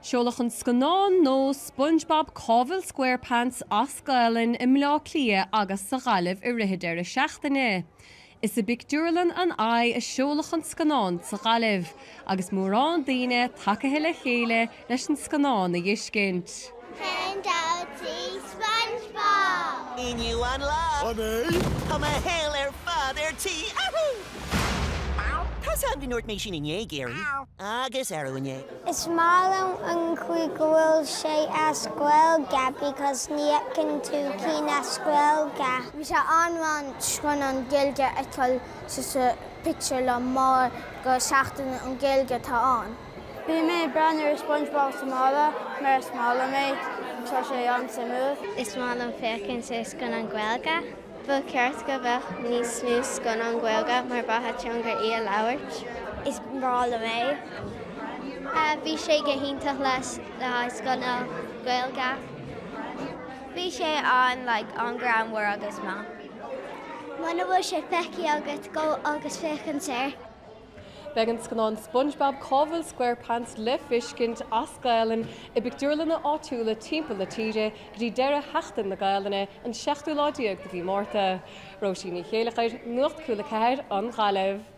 Seolach an scannán nó SpongeBob Squarepants as Gaeilge i mbliana agus sa Gailge i rithid ar a Seachtain. Is a Phictiúrlann an a seolach an scannán sa Gailge, agus mórán daoine takeithe le chéile leis an scannán a dhiiscint. Handouty SpongeBob! Inniu an lá! Come a hail father tea! Ahoo! Cos am the North Nation in ye, Gary? Agus arrow in ye. Is málam an chuig bhfuil sé a scoilge because níochann tú cín a scoilge. Bhí sé anmhain scannán Gaeilge aiceil sa picture le mór go Seachtain an Gaeilge tá an. Bhí mé breanúir SpongeBob sa mála, mar smála mé, tá sé an sa mú. Is málam fécinn sa scannán Gaeilge. Bhfuil ceart go bheith níos smú scannán Gaeilge mar batha teangar í a labhairt. Is mála mé. Bhí sé go hintach leis le scannán Gaeilge. Bhí sé an an gramhar agus má. Mana bhfuil sé feici agus go agus fécinn sé. Began scannán SpongeBob Squarepants le fiscint as Gaeilge I Phictiúrlann áitiúla timpeall le tíide go dtí deire heachtain na Gaeilge an 16 láideag do bhí mórta. Róisíní chéalachaid Nuacht Cúla4 an Gailge.